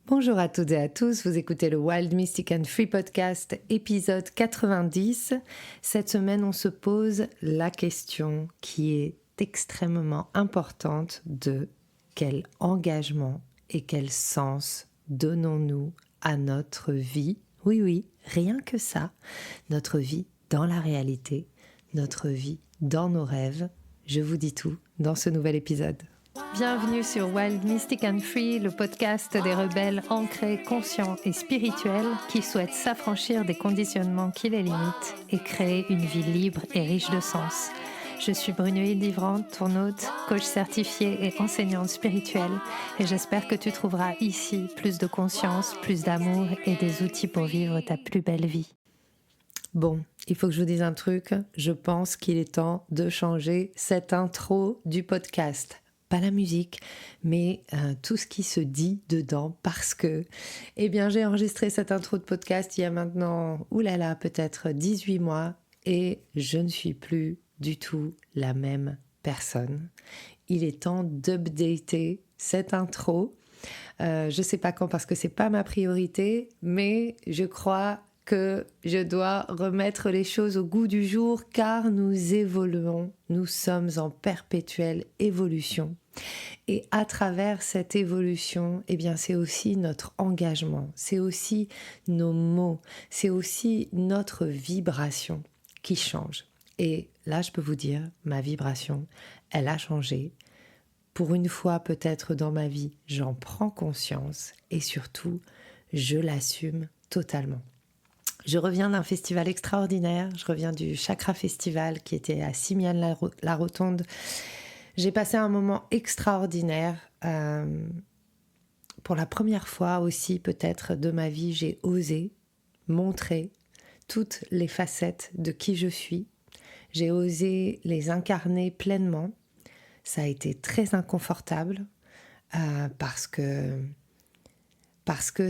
Bonjour à toutes et à tous, vous écoutez le Wild Mystic and Free Podcast, épisode 90. Cette semaine, on se pose la question qui est extrêmement importante de quel engagement et quel sens donnons-nous à notre vie. Oui, oui, rien que ça, notre vie dans la réalité, notre vie dans nos rêves. Je vous dis tout dans ce nouvel épisode. Bienvenue sur Wild Mystic and Free, le podcast des rebelles ancrés, conscients et spirituels qui souhaitent s'affranchir des conditionnements qui les limitent et créer une vie libre et riche de sens. Je suis Brunoïde Livrante, ton hôte, coach certifiée et enseignante spirituelle, et j'espère que tu trouveras ici plus de conscience, plus d'amour et des outils pour vivre ta plus belle vie. Bon, il faut que je vous dise un truc, je pense qu'il est temps de changer cette intro du podcast. Pas la musique, mais tout ce qui se dit dedans parce que, j'ai enregistré cette intro de podcast il y a maintenant, peut-être 18 mois et je ne suis plus du tout la même personne. Il est temps d'updater cette intro. Je sais pas quand parce que c'est pas ma priorité, mais je crois que je dois remettre les choses au goût du jour car nous évoluons, nous sommes en perpétuelle évolution. Et à travers cette évolution, c'est aussi notre engagement, c'est aussi nos mots, c'est aussi notre vibration qui change. Et là, je peux vous dire, ma vibration, elle a changé. Pour une fois peut-être dans ma vie, j'en prends conscience et surtout, je l'assume totalement. Je reviens d'un festival extraordinaire, je reviens du Chakra Festival qui était à Simiane-la-Rotonde. J'ai passé un moment extraordinaire. Pour la première fois aussi peut-être de ma vie, j'ai osé montrer toutes les facettes de qui je suis. J'ai osé les incarner pleinement. Ça a été très inconfortable parce que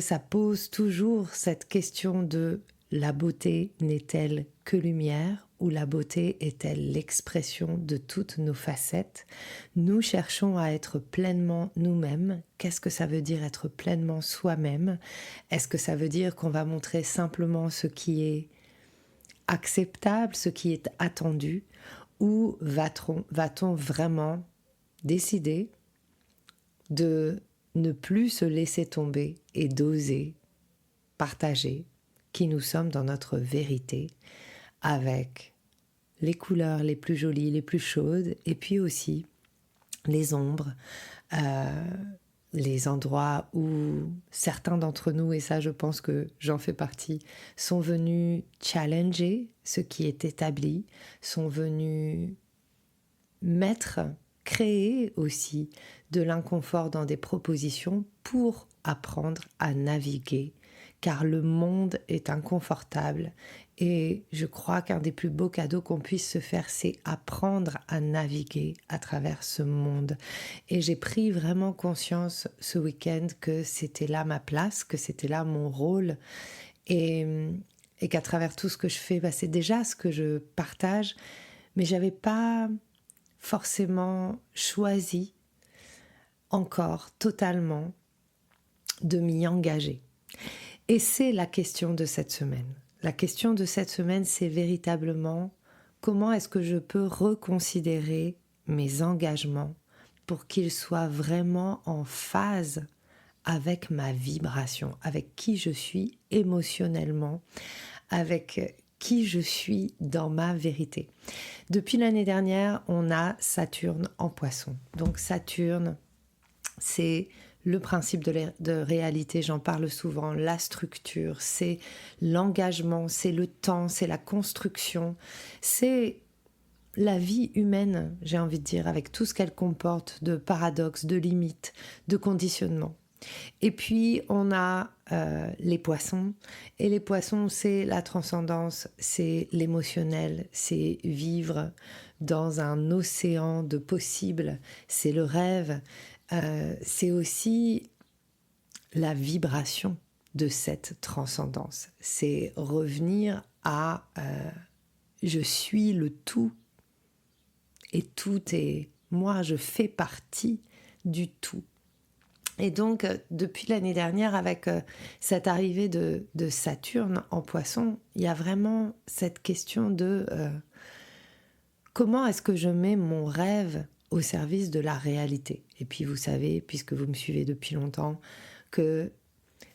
ça pose toujours cette question de la beauté n'est-elle que lumière ou la beauté est-elle l'expression de toutes nos facettes? Nous cherchons à être pleinement nous-mêmes. Qu'est-ce que ça veut dire être pleinement soi-même? Est-ce que ça veut dire qu'on va montrer simplement ce qui est acceptable, ce qui est attendu? Ou va-t-on vraiment décider de ne plus se laisser tomber et d'oser partager qui nous sommes dans notre vérité avec les couleurs les plus jolies, les plus chaudes et puis aussi les ombres, les endroits où certains d'entre nous, et ça je pense que j'en fais partie, sont venus challenger ce qui est établi, sont venus créer aussi de l'inconfort dans des propositions pour apprendre à naviguer, car le monde est inconfortable et je crois qu'un des plus beaux cadeaux qu'on puisse se faire, c'est apprendre à naviguer à travers ce monde. Et j'ai pris vraiment conscience ce week-end que c'était là ma place, que c'était là mon rôle et qu'à travers tout ce que je fais, c'est déjà ce que je partage, mais j'avais pas forcément choisi encore totalement de m'y engager. Et c'est la question de cette semaine. La question de cette semaine, c'est véritablement comment est-ce que je peux reconsidérer mes engagements pour qu'ils soient vraiment en phase avec ma vibration, avec qui je suis émotionnellement, avec qui je suis dans ma vérité. Depuis l'année dernière, on a Saturne en Poisson. Donc Saturne, c'est le principe de réalité, j'en parle souvent, la structure, c'est l'engagement, c'est le temps, c'est la construction, c'est la vie humaine, j'ai envie de dire, avec tout ce qu'elle comporte de paradoxes, de limites, de conditionnements. Et puis on a les poissons, et les poissons c'est la transcendance, c'est l'émotionnel, c'est vivre dans un océan de possibles, c'est le rêve, c'est aussi la vibration de cette transcendance, c'est revenir à je suis le tout et tout est moi, je fais partie du tout. Et donc, depuis l'année dernière, avec cette arrivée de Saturne en Poisson, il y a vraiment cette question de comment est-ce que je mets mon rêve au service de la réalité. Et puis vous savez, puisque vous me suivez depuis longtemps, que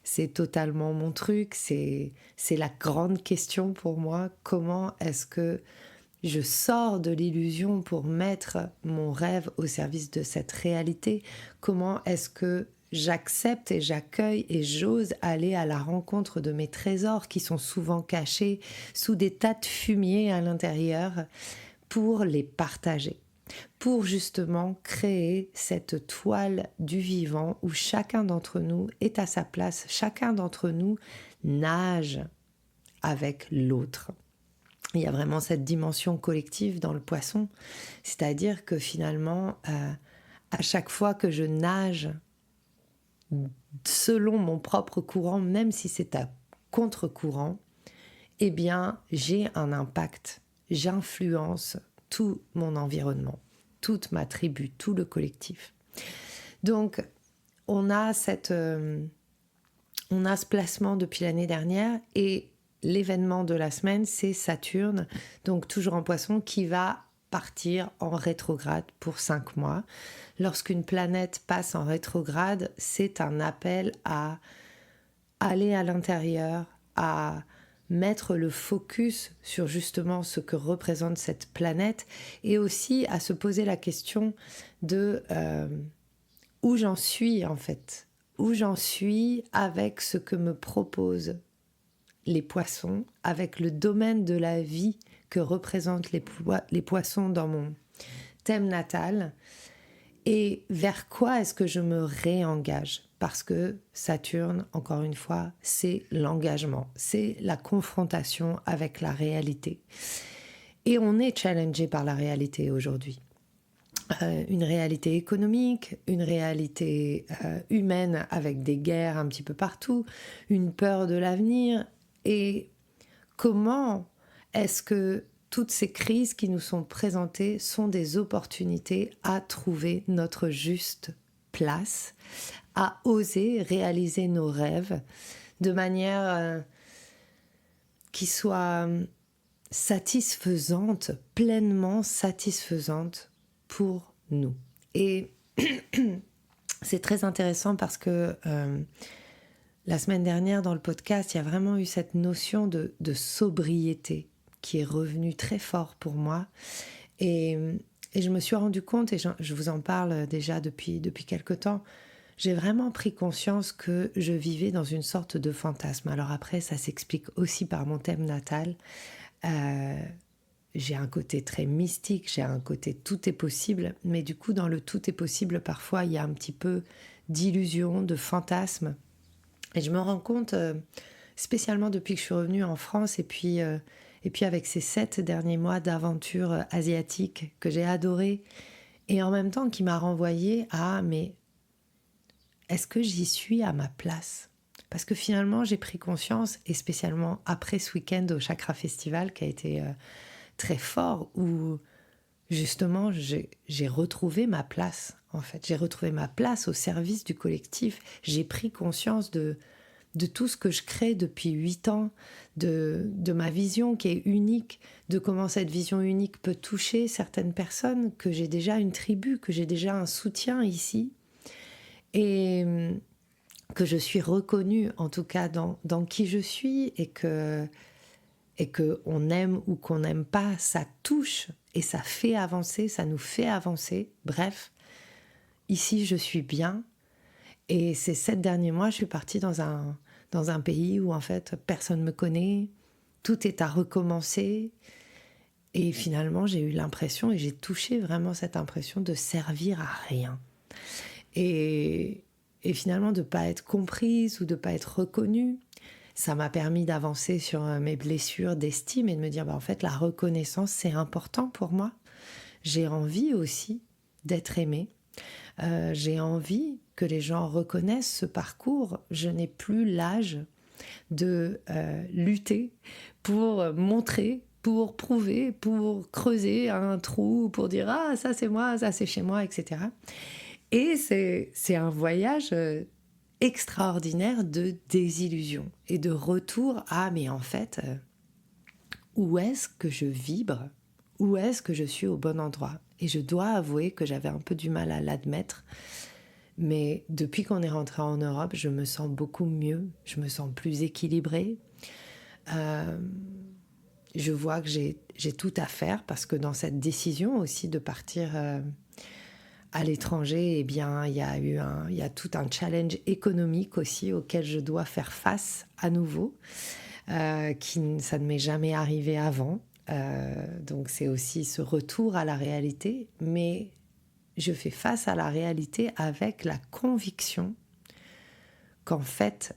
c'est totalement mon truc, c'est la grande question pour moi. Comment est-ce que je sors de l'illusion pour mettre mon rêve au service de cette réalité? Comment est-ce que j'accepte et j'accueille et j'ose aller à la rencontre de mes trésors qui sont souvent cachés sous des tas de fumier à l'intérieur pour les partager? Pour justement créer cette toile du vivant où chacun d'entre nous est à sa place, chacun d'entre nous nage avec l'autre. Il y a vraiment cette dimension collective dans le poisson, c'est-à-dire que finalement, à chaque fois que je nage selon mon propre courant, même si c'est à contre-courant, eh bien, j'ai un impact, j'influence tout mon environnement, toute ma tribu, tout le collectif. Donc, on a ce placement depuis l'année dernière et l'événement de la semaine, c'est Saturne, donc toujours en Poisson, qui va partir en rétrograde pour 5 mois. Lorsqu'une planète passe en rétrograde, c'est un appel à aller à l'intérieur, à mettre le focus sur justement ce que représente cette planète et aussi à se poser la question de où j'en suis en fait, où j'en suis avec ce que me proposent les poissons, avec le domaine de la vie que représentent les poissons dans mon thème natal et vers quoi est-ce que je me réengage. Parce que Saturne, encore une fois, c'est l'engagement, c'est la confrontation avec la réalité. Et on est challengé par la réalité aujourd'hui. Une réalité économique, une réalité humaine avec des guerres un petit peu partout, une peur de l'avenir. Et comment est-ce que toutes ces crises qui nous sont présentées sont des opportunités à trouver notre juste place, à oser réaliser nos rêves de manière qui soit satisfaisante, pleinement satisfaisante pour nous. Et c'est très intéressant parce que la semaine dernière dans le podcast, il y a vraiment eu cette notion de sobriété qui est revenue très fort pour moi. Et je me suis rendu compte, et je vous en parle déjà depuis quelque temps, j'ai vraiment pris conscience que je vivais dans une sorte de fantasme. Alors après, ça s'explique aussi par mon thème natal. J'ai un côté très mystique, j'ai un côté tout est possible, mais du coup, dans le tout est possible, parfois, il y a un petit peu d'illusion, de fantasme. Et je me rends compte, spécialement depuis que je suis revenue en France, et puis avec ces 7 derniers mois d'aventure asiatique que j'ai adoré, et en même temps qui m'a renvoyée à, mais est-ce que j'y suis à ma place ? Parce que finalement, j'ai pris conscience, et spécialement après ce week-end au Chakra Festival, qui a été très fort, où justement, j'ai retrouvé ma place, en fait. J'ai retrouvé ma place au service du collectif. J'ai pris conscience de tout ce que je crée depuis 8 ans, de ma vision qui est unique, de comment cette vision unique peut toucher certaines personnes, que j'ai déjà une tribu, que j'ai déjà un soutien ici, et que je suis reconnue, en tout cas, dans qui je suis, et que on aime ou qu'on n'aime pas, ça touche et ça fait avancer, ça nous fait avancer. Bref, ici, je suis bien. Et ces 7 derniers mois, je suis partie dans un pays où, en fait, personne ne me connaît, tout est à recommencer. Et finalement, j'ai eu l'impression, et j'ai touché vraiment cette impression de servir à rien. Et finalement, de ne pas être comprise ou de ne pas être reconnue. Ça m'a permis d'avancer sur mes blessures d'estime et de me dire, en fait, la reconnaissance, c'est important pour moi. J'ai envie aussi d'être aimée. J'ai envie que les gens reconnaissent ce parcours. Je n'ai plus l'âge de lutter pour montrer, pour prouver, pour creuser un trou, pour dire « Ah, ça c'est moi, ça c'est chez moi », etc. Et c'est un voyage extraordinaire de désillusion et de retour à, mais en fait, où est-ce que je vibre? Où est-ce que je suis au bon endroit? Et je dois avouer que j'avais un peu du mal à l'admettre, mais depuis qu'on est rentré en Europe, je me sens beaucoup mieux, je me sens plus équilibrée. Euh, je vois que j'ai tout à faire parce que dans cette décision aussi de partir à l'étranger, eh bien, il y a tout un challenge économique aussi auquel je dois faire face à nouveau, ça ne m'est jamais arrivé avant. Donc c'est aussi ce retour à la réalité, mais je fais face à la réalité avec la conviction qu'en fait,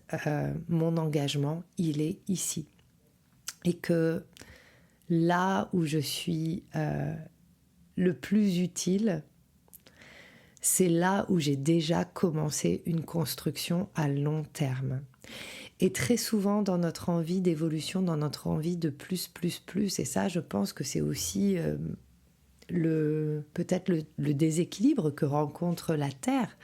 mon engagement, il est ici. Et que là où je suis le plus utile, c'est là où j'ai déjà commencé une construction à long terme. Et très souvent dans notre envie d'évolution, dans notre envie de plus, et ça je pense que c'est aussi peut-être le déséquilibre que rencontre la Terre,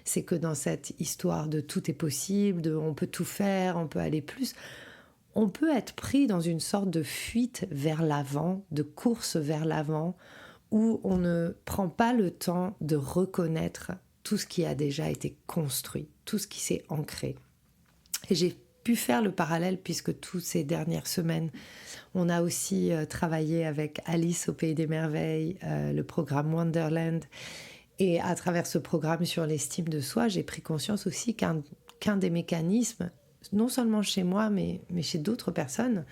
c'est que dans cette histoire de tout est possible, de on peut tout faire, on peut aller plus, on peut être pris dans une sorte de fuite vers l'avant, de course vers l'avant, où on ne prend pas le temps de reconnaître tout ce qui a déjà été construit, tout ce qui s'est ancré. Et j'ai pu faire le parallèle puisque toutes ces dernières semaines, on a aussi travaillé avec Alice au Pays des Merveilles, le programme Wonderland. Et à travers ce programme sur l'estime de soi, j'ai pris conscience aussi qu'un des mécanismes, non seulement chez moi, mais chez d'autres personnes,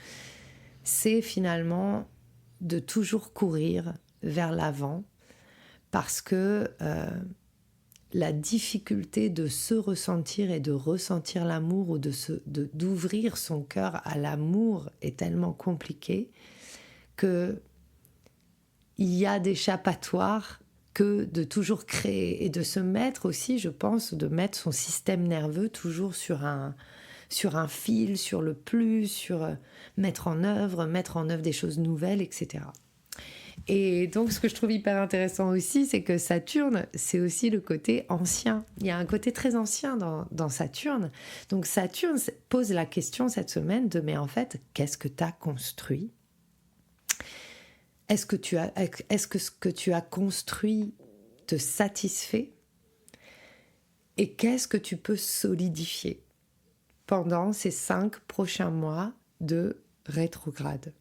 c'est finalement de toujours courir vers l'avant parce que la difficulté de se ressentir et de ressentir l'amour ou d'ouvrir son cœur à l'amour est tellement compliquée que il y a d'échappatoire que de toujours créer et de se mettre aussi, je pense, de mettre son système nerveux toujours sur un fil, sur le plus, sur mettre en œuvre des choses nouvelles, etc. Et donc, ce que je trouve hyper intéressant aussi, c'est que Saturne, c'est aussi le côté ancien. Il y a un côté très ancien dans Saturne. Donc, Saturne pose la question cette semaine de, mais en fait, qu'est-ce que tu as construit ? Est-ce que ce que tu as construit te satisfait ? Et qu'est-ce que tu peux solidifier pendant ces 5 prochains mois de rétrograde ?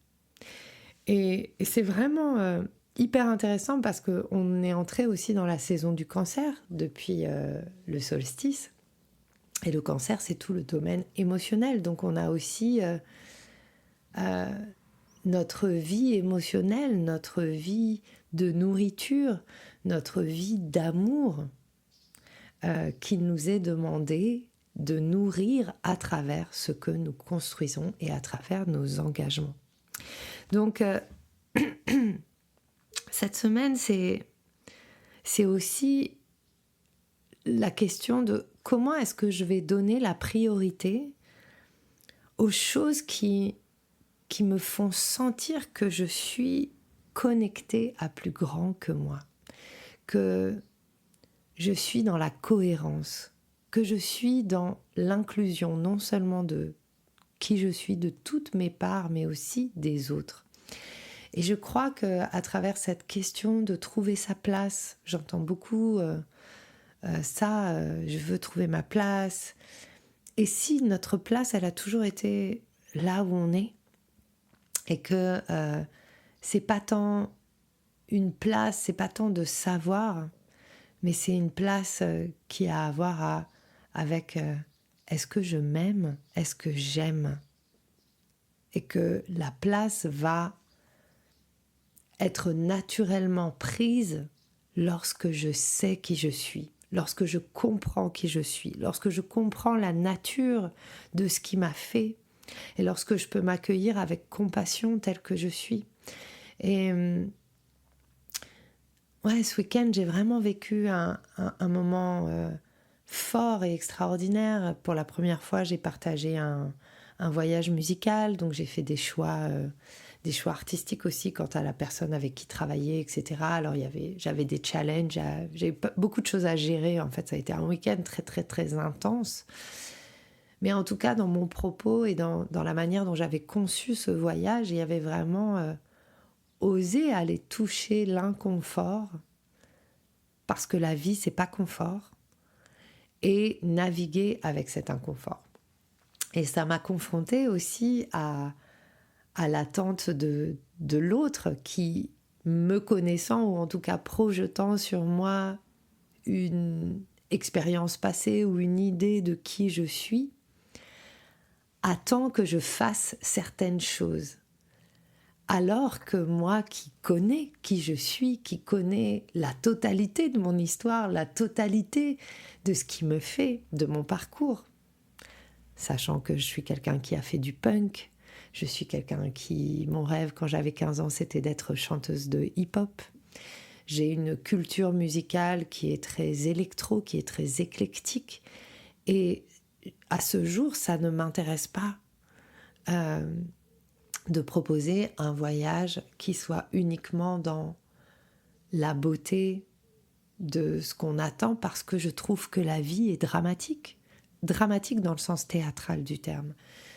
Et c'est vraiment hyper intéressant parce qu'on est entré aussi dans la saison du cancer depuis le solstice. Et le cancer, c'est tout le domaine émotionnel. Donc on a aussi notre vie émotionnelle, notre vie de nourriture, notre vie d'amour qui nous est demandé de nourrir à travers ce que nous construisons et à travers nos engagements. Donc, cette semaine, c'est aussi la question de comment est-ce que je vais donner la priorité aux choses qui me font sentir que je suis connectée à plus grand que moi, que je suis dans la cohérence, que je suis dans l'inclusion non seulement de qui je suis, de toutes mes parts, mais aussi des autres. Et je crois qu'à travers cette question de trouver sa place, j'entends beaucoup je veux trouver ma place. Et si notre place, elle a toujours été là où on est, et que c'est pas tant une place, c'est pas tant de savoir, mais c'est une place qui a à voir avec est-ce que je m'aime, est-ce que j'aime, et que la place va être naturellement prise lorsque je sais qui je suis, lorsque je comprends qui je suis, lorsque je comprends la nature de ce qui m'a fait, et lorsque je peux m'accueillir avec compassion telle que je suis. Et ce week-end, j'ai vraiment vécu un moment fort et extraordinaire. Pour la première fois, j'ai partagé un voyage musical, donc j'ai fait des choix des choix artistiques aussi quant à la personne avec qui travailler, etc. Alors j'avais des challenges, j'avais beaucoup de choses à gérer. En fait, ça a été un week-end très, très, très intense. Mais en tout cas, dans mon propos et dans la manière dont j'avais conçu ce voyage, il y avait vraiment osé aller toucher l'inconfort, parce que la vie, c'est pas confort, et naviguer avec cet inconfort. Et ça m'a confrontée aussi à l'attente de l'autre qui, me connaissant, ou en tout cas projetant sur moi une expérience passée ou une idée de qui je suis, attend que je fasse certaines choses. Alors que moi qui connais qui je suis, qui connais la totalité de mon histoire, la totalité de ce qui me fait, de mon parcours, sachant que je suis quelqu'un qui a fait du punk, je suis quelqu'un qui, mon rêve quand j'avais 15 ans, c'était d'être chanteuse de hip-hop. J'ai une culture musicale qui est très électro, qui est très éclectique. Et à ce jour, ça ne m'intéresse pas de proposer un voyage qui soit uniquement dans la beauté de ce qu'on attend, parce que je trouve que la vie est dramatique. Dramatique dans le sens théâtral du terme.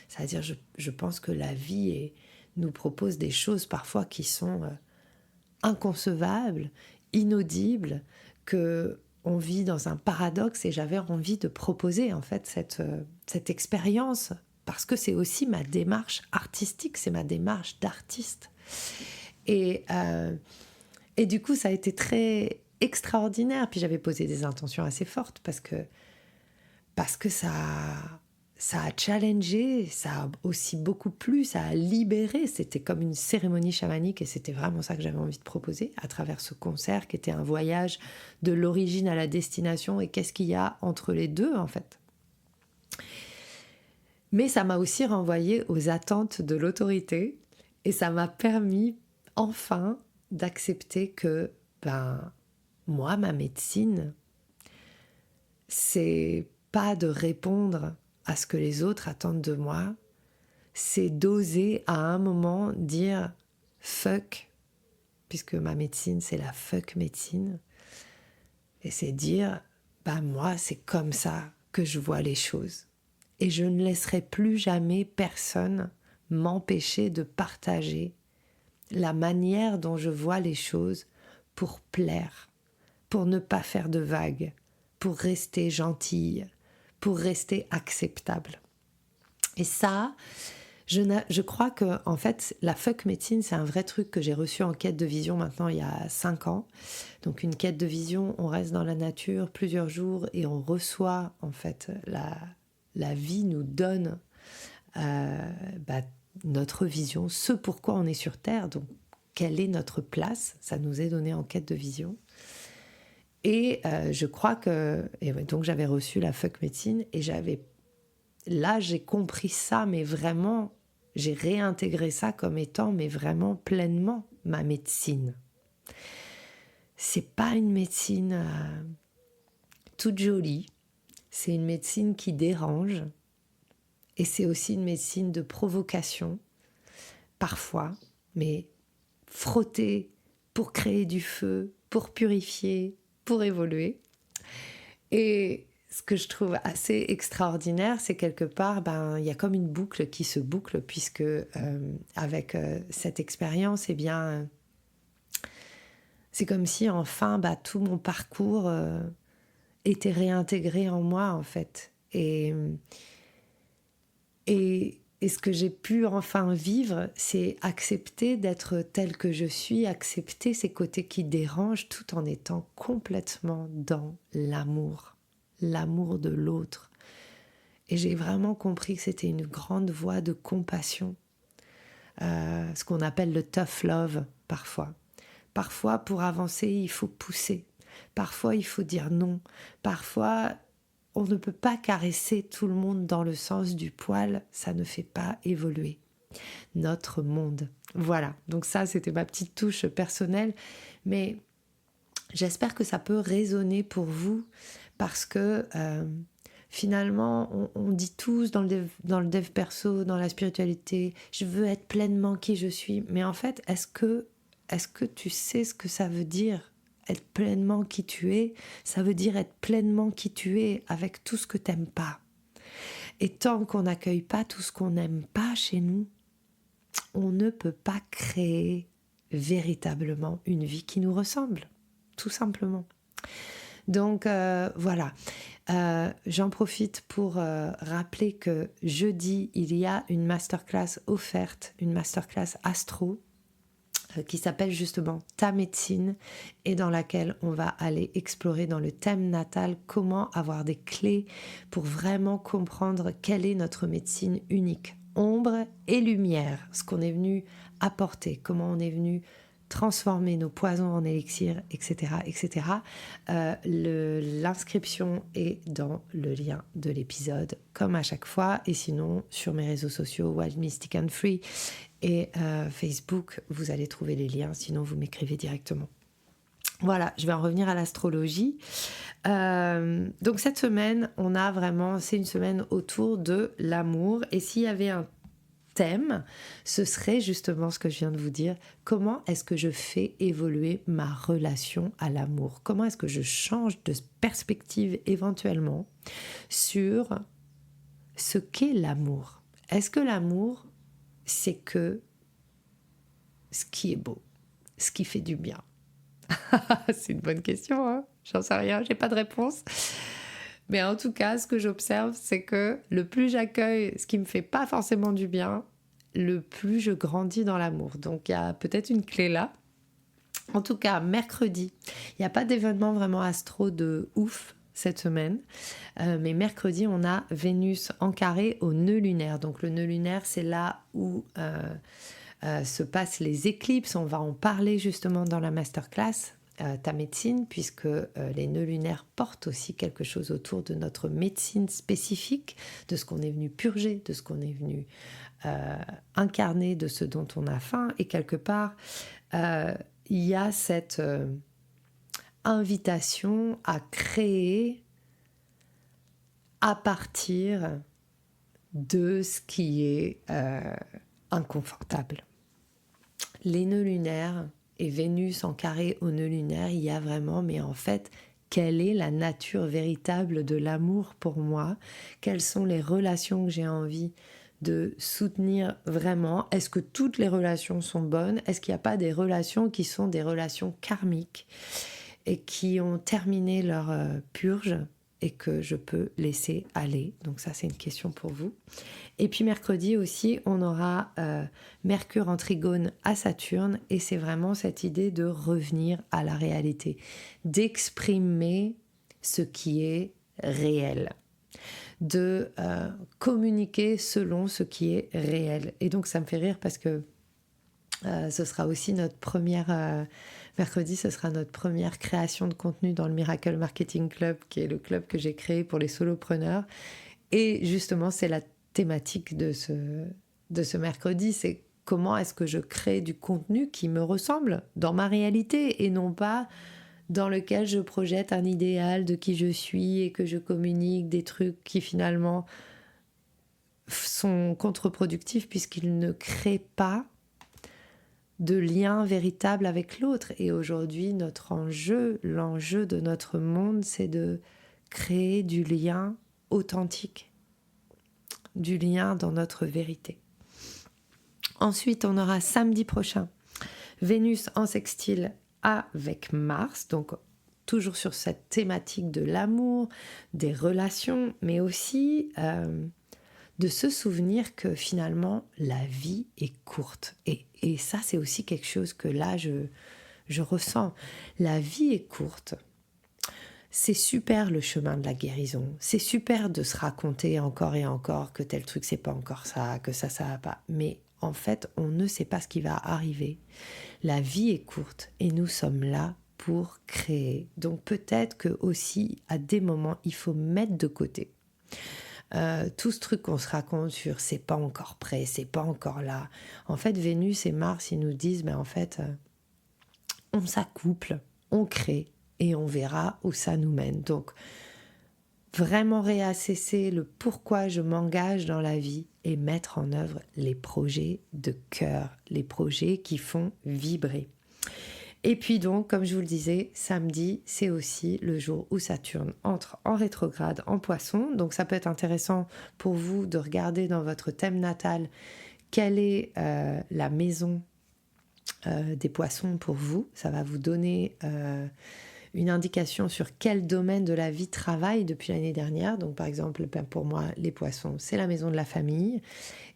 C'est-à-dire, je pense que la vie nous propose des choses parfois qui sont inconcevables, inaudibles, qu'on vit dans un paradoxe, et j'avais envie de proposer en fait cette expérience, parce que c'est aussi ma démarche artistique, c'est ma démarche d'artiste. Et du coup, ça a été très extraordinaire. Puis j'avais posé des intentions assez fortes, parce que ça a challengé, ça a aussi beaucoup plu, ça a libéré. C'était comme une cérémonie chamanique, et c'était vraiment ça que j'avais envie de proposer à travers ce concert, qui était un voyage de l'origine à la destination, et qu'est-ce qu'il y a entre les deux en fait. Mais ça m'a aussi renvoyé aux attentes de l'autorité, et ça m'a permis enfin d'accepter que moi, ma médecine, c'est pas de répondre à ce que les autres attendent de moi, c'est d'oser à un moment dire fuck, puisque ma médecine c'est la fuck médecine, et c'est dire moi c'est comme ça que je vois les choses, et je ne laisserai plus jamais personne m'empêcher de partager la manière dont je vois les choses, pour plaire, pour ne pas faire de vagues, pour rester gentille, pour rester acceptable. Et ça, je crois que en fait, la fuck médecine, c'est un vrai truc que j'ai reçu en quête de vision maintenant il y a 5 ans. Donc une quête de vision, on reste dans la nature plusieurs jours et on reçoit en fait la vie nous donne notre vision, ce pourquoi on est sur Terre, donc quelle est notre place, ça nous est donné en quête de vision. Et je crois que... Et donc j'avais reçu la fuck médecine, et là j'ai compris ça, mais vraiment, j'ai réintégré ça comme étant, mais vraiment pleinement, ma médecine. C'est pas une médecine toute jolie, c'est une médecine qui dérange, et c'est aussi une médecine de provocation, parfois, mais frotter pour créer du feu, pour purifier, pour évoluer. Et ce que je trouve assez extraordinaire, c'est quelque part, il y a comme une boucle qui se boucle, puisque avec cette expérience, c'est comme si enfin tout mon parcours était réintégré en moi en fait. Et ce que j'ai pu enfin vivre, c'est accepter d'être telle que je suis, accepter ces côtés qui dérangent, tout en étant complètement dans l'amour de l'autre. Et j'ai vraiment compris que c'était une grande voie de compassion, ce qu'on appelle le tough love parfois. Parfois, pour avancer, il faut pousser. Parfois, il faut dire non. Parfois, on ne peut pas caresser tout le monde dans le sens du poil, ça ne fait pas évoluer notre monde. Voilà, donc ça c'était ma petite touche personnelle, mais j'espère que ça peut résonner pour vous, parce que finalement, on dit tous dans le dev perso, dans la spiritualité, je veux être pleinement qui je suis. Mais en fait, est-ce que tu sais ce que ça veut dire être pleinement qui tu es? Ça veut dire être pleinement qui tu es avec tout ce que t'aimes pas. Et tant qu'on n'accueille pas tout ce qu'on n'aime pas chez nous, on ne peut pas créer véritablement une vie qui nous ressemble, tout simplement. Donc voilà, j'en profite pour rappeler que jeudi, il y a une masterclass offerte, une masterclass astro, qui s'appelle justement Ta médecine et dans laquelle on va aller explorer dans le thème natal comment avoir des clés pour vraiment comprendre quelle est notre médecine unique, ombre et lumière, ce qu'on est venu apporter, comment on est venu transformer nos poisons en élixir, etc. etc. L'inscription est dans le lien de l'épisode, comme à chaque fois, et sinon sur mes réseaux sociaux, Wild Mystic and Free, et Facebook, vous allez trouver les liens, sinon vous m'écrivez directement. Voilà, je vais en revenir à l'astrologie. Donc cette semaine, c'est une semaine autour de l'amour. Et s'il y avait un thème, ce serait justement ce que je viens de vous dire. Comment est-ce que je fais évoluer ma relation à l'amour? Comment est-ce que je change de perspective éventuellement sur ce qu'est l'amour? Est-ce que l'amour, c'est que ce qui est beau, ce qui fait du bien? C'est une bonne question, hein, j'en sais rien, j'ai pas de réponse. Mais en tout cas, ce que j'observe, c'est que le plus j'accueille ce qui me fait pas forcément du bien, le plus je grandis dans l'amour. Donc il y a peut-être une clé là. En tout cas, mercredi, il n'y a pas d'événement vraiment astro de ouf cette semaine. Mais mercredi, on a Vénus en carré au nœud lunaire. Donc le nœud lunaire, c'est là où se passent les éclipses. On va en parler justement dans la masterclass Ta médecine, puisque les nœuds lunaires portent aussi quelque chose autour de notre médecine spécifique, de ce qu'on est venu purger, de ce qu'on est venu incarner, de ce dont on a faim. Et quelque part, il y a cette invitation à créer à partir de ce qui est inconfortable. Les nœuds lunaires et Vénus en carré au nœud lunaire, il y a vraiment, mais en fait, quelle est la nature véritable de l'amour pour moi? Quelles sont les relations que j'ai envie de soutenir vraiment? Est-ce que toutes les relations sont bonnes? Est-ce qu'il n'y a pas des relations qui sont des relations karmiques et qui ont terminé leur purge et que je peux laisser aller? Donc ça, c'est une question pour vous. Et puis mercredi aussi, on aura Mercure en trigone à Saturne, et c'est vraiment cette idée de revenir à la réalité, d'exprimer ce qui est réel, de communiquer selon ce qui est réel. Et donc ça me fait rire parce que ce sera aussi notre première... mercredi, ce sera notre première création de contenu dans le Miracle Marketing Club, qui est le club que j'ai créé pour les solopreneurs. Et justement, c'est la thématique de ce mercredi, c'est comment est-ce que je crée du contenu qui me ressemble dans ma réalité et non pas dans lequel je projette un idéal de qui je suis et que je communique des trucs qui finalement sont contre-productifs puisqu'ils ne créent pas de lien véritable avec l'autre. Et aujourd'hui, l'enjeu de notre monde, c'est de créer du lien authentique, du lien dans notre vérité. Ensuite, on aura samedi prochain Vénus en sextile avec Mars, donc toujours sur cette thématique de l'amour, des relations, mais aussi de se souvenir que finalement la vie est courte. Et ça, c'est aussi quelque chose que là, je ressens. La vie est courte. C'est super le chemin de la guérison. C'est super de se raconter encore et encore que tel truc, c'est pas encore ça, que ça va pas. Mais en fait, on ne sait pas ce qui va arriver. La vie est courte et nous sommes là pour créer. Donc peut-être que aussi, à des moments, il faut mettre de côté tout ce truc qu'on se raconte sur c'est pas encore prêt, c'est pas encore là. En fait, Vénus et Mars, ils nous disent, mais en fait, on s'accouple, on crée et on verra où ça nous mène. Donc, vraiment réassesser le pourquoi je m'engage dans la vie et mettre en œuvre les projets de cœur, les projets qui font vibrer. Et puis donc, comme je vous le disais, samedi, c'est aussi le jour où Saturne entre en rétrograde en Poisson. Donc ça peut être intéressant pour vous de regarder dans votre thème natal quelle est la maison des Poissons pour vous. Ça va vous donner une indication sur quel domaine de la vie travaille depuis l'année dernière. Donc par exemple, pour moi, les Poissons, c'est la maison de la famille.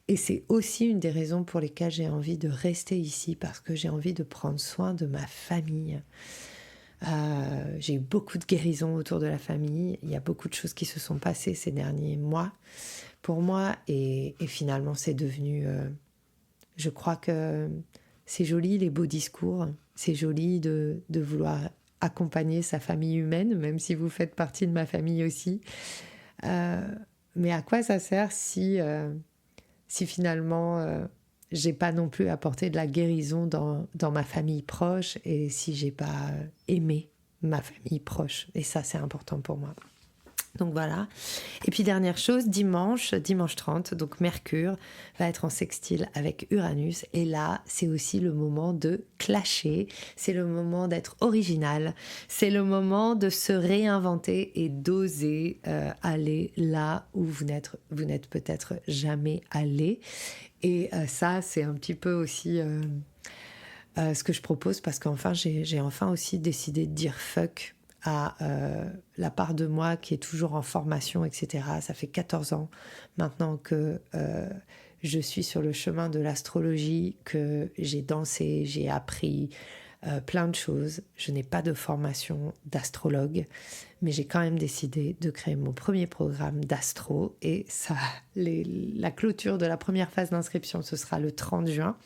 Et c'est aussi une des raisons pour lesquelles j'ai envie de rester ici, parce que j'ai envie de prendre soin de ma famille. J'ai eu beaucoup de guérisons autour de la famille. Il y a beaucoup de choses qui se sont passées ces derniers mois pour moi. Et finalement, c'est devenu... je crois que c'est joli, les beaux discours. C'est joli de vouloir accompagner sa famille humaine, même si vous faites partie de ma famille aussi. Mais à quoi ça sert si finalement j'ai pas non plus apporté de la guérison dans ma famille proche, et si j'ai pas aimé ma famille proche? Et ça, c'est important pour moi. Donc voilà. Et puis dernière chose, dimanche 30, donc Mercure va être en sextile avec Uranus. Et là, c'est aussi le moment de clasher, c'est le moment d'être original, c'est le moment de se réinventer et d'oser aller là où vous n'êtes peut-être jamais allé. Et ça, c'est un petit peu aussi ce que je propose, parce qu'enfin, j'ai enfin aussi décidé de dire fuck à la part de moi qui est toujours en formation, etc. Ça fait 14 ans maintenant que je suis sur le chemin de l'astrologie, que j'ai dansé, j'ai appris plein de choses. Je n'ai pas de formation d'astrologue, mais j'ai quand même décidé de créer mon premier programme d'astro, et ça, la clôture de la première phase d'inscription, ce sera le 30 juin.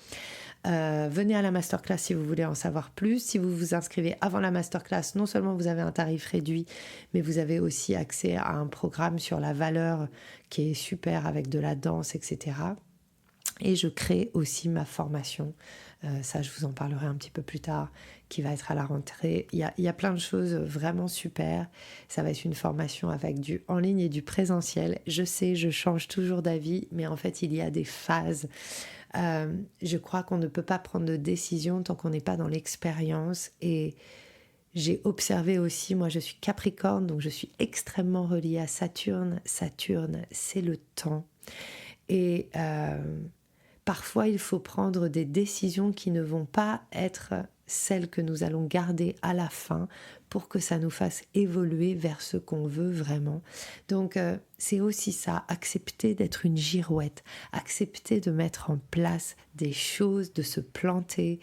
Venez à la masterclass si vous voulez en savoir plus. Si vous vous inscrivez avant la masterclass, non seulement vous avez un tarif réduit, mais vous avez aussi accès à un programme sur la valeur qui est super, avec de la danse, etc. Et je crée aussi ma formation, ça je vous en parlerai un petit peu plus tard, qui va être à la rentrée. Il y a plein de choses vraiment super. Ça va être une formation avec du en ligne et du présentiel. Je sais, je change toujours d'avis, mais en fait il y a des phases. Je crois qu'on ne peut pas prendre de décision tant qu'on n'est pas dans l'expérience. Et j'ai observé aussi, moi je suis Capricorne, donc je suis extrêmement reliée à Saturne. Saturne, c'est le temps. Et parfois, il faut prendre des décisions qui ne vont pas être celles que nous allons garder à la fin, pour que ça nous fasse évoluer vers ce qu'on veut vraiment. Donc, c'est aussi ça, accepter d'être une girouette, accepter de mettre en place des choses, de se planter,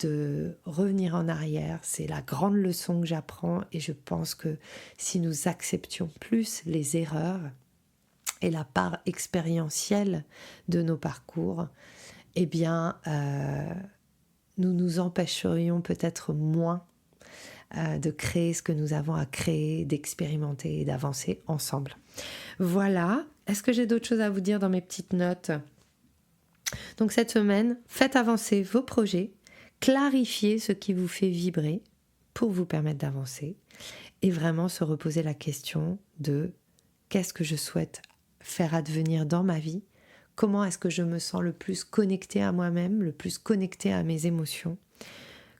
de revenir en arrière. C'est la grande leçon que j'apprends, et je pense que si nous acceptions plus les erreurs et la part expérientielle de nos parcours, eh bien, nous nous empêcherions peut-être moins de créer ce que nous avons à créer, d'expérimenter et d'avancer ensemble. Voilà. Est-ce que j'ai d'autres choses à vous dire dans mes petites notes ? Donc cette semaine, faites avancer vos projets, clarifiez ce qui vous fait vibrer pour vous permettre d'avancer, et vraiment se reposer la question de qu'est-ce que je souhaite faire advenir dans ma vie ? Comment est-ce que je me sens le plus connectée à moi-même, le plus connectée à mes émotions ?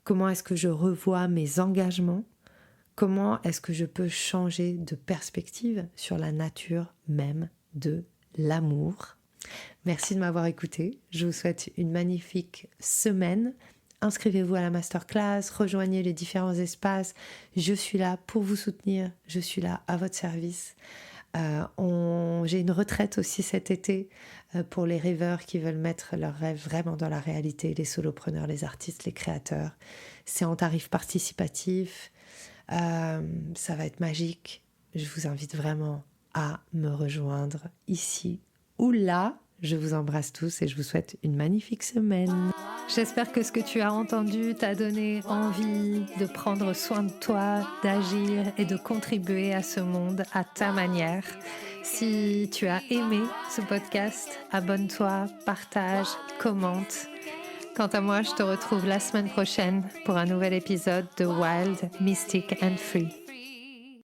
Comment est-ce que je revois mes engagements ? Comment est-ce que je peux changer de perspective sur la nature même de l'amour ? Merci de m'avoir écouté. Je vous souhaite une magnifique semaine. Inscrivez-vous à la masterclass, rejoignez les différents espaces. Je suis là pour vous soutenir. Je suis là à votre service. J'ai une retraite aussi cet été pour les rêveurs qui veulent mettre leurs rêves vraiment dans la réalité, les solopreneurs, les artistes, les créateurs. C'est en tarif participatif, ça va être magique. Je vous invite vraiment à me rejoindre ici ou là. Je vous embrasse tous et je vous souhaite une magnifique semaine. J'espère que ce que tu as entendu t'a donné envie de prendre soin de toi, d'agir et de contribuer à ce monde à ta manière. Si tu as aimé ce podcast, abonne-toi, partage, commente. Quant à moi, je te retrouve la semaine prochaine pour un nouvel épisode de Wild, Mystic and Free.